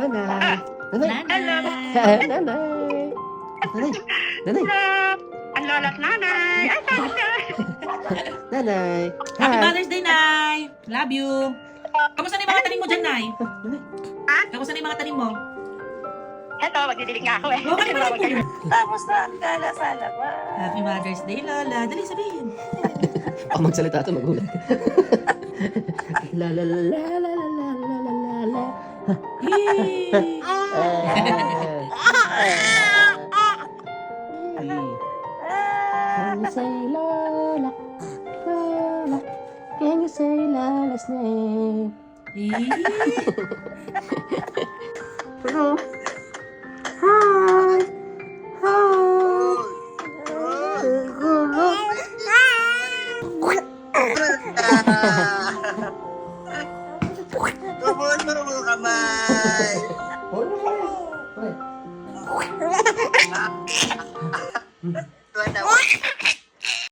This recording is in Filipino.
Nanay. Nanay. Nanay. Nanay. Nanay. Nanay. Ang lola't nanay. Ay, tatay. Nanay. Happy Hi. Mother's Day, Nay! Love you! Kamusta na yung mga tanim mo dyan, Nay? Nanay. Ha? Kamusta na yung mga tanim mo? Eto, magdidilig nga ako eh. Oh, kalimutan ko. Tapos na ang gala sa labas. Happy Mother's Day, Lola. Dali, sabihin. Ako magsalita ito, magulat. La la la la la la la la la la la. Yay! Can you say Lola? Lola. Can you say Lola's name? Yay! Hi. Hi. Tumulo mo kamay. Tuwa na.